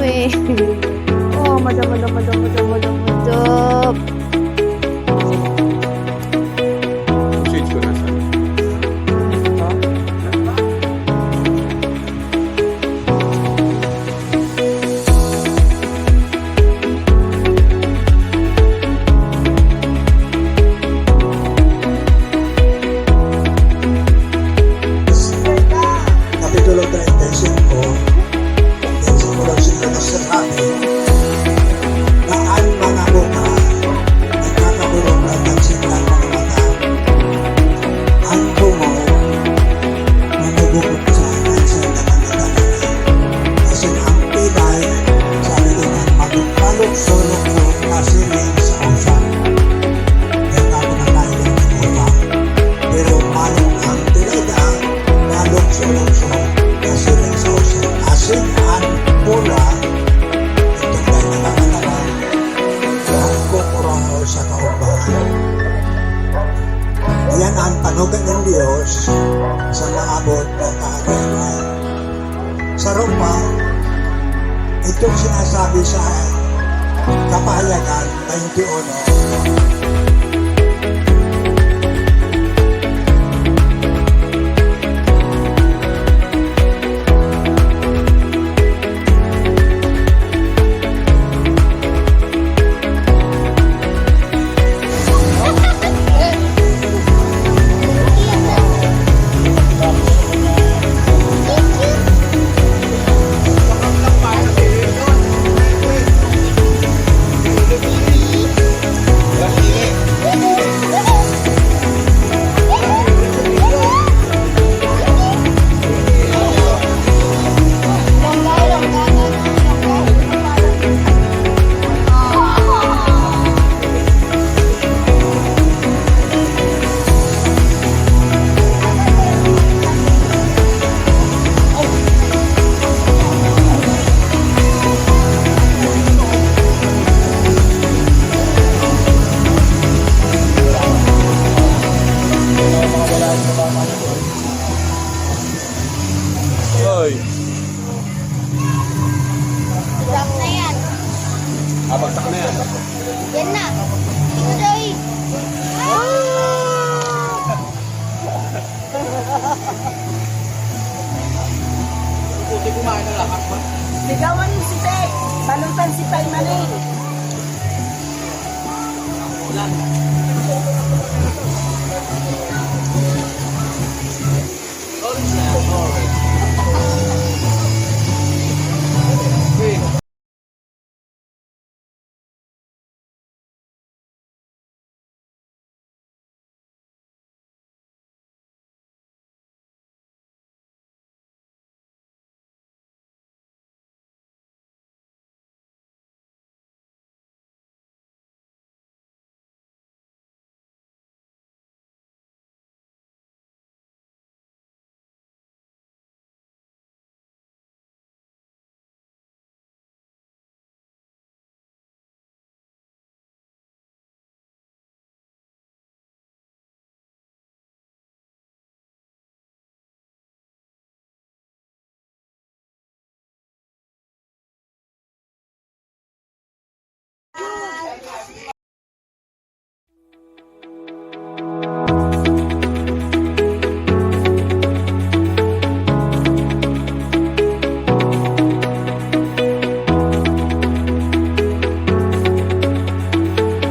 eh. Oh, madam. Switch ko na sa... Kapitulo 35, versikulo 5 na ang mga buka nagkakaburog ng pansintan ng mata. Ang bungo na nagugot sa pansintan ng mata. Kasi ang pilay sabi din ang magpalok-sulok ko na siling sa usan. Kaya ako na tayo ng usan. Pero malong ang pilay daan malok-sulok na siling sa usan. Asin ang pula ito tayo nakakatawa ang kukurang sa kaubahan. Yan ang panugan ng Diyos sa mga abot na kahagayan. Sa Roma, itong sinasabi sa Kapahayagan 21. Hoy! Stop na yan. Abagsak na yan. Yan na. Ito daw eh. Puti kumain na lahat. Sigawan mo si Tek. Balutan si Paymaling. Ulan.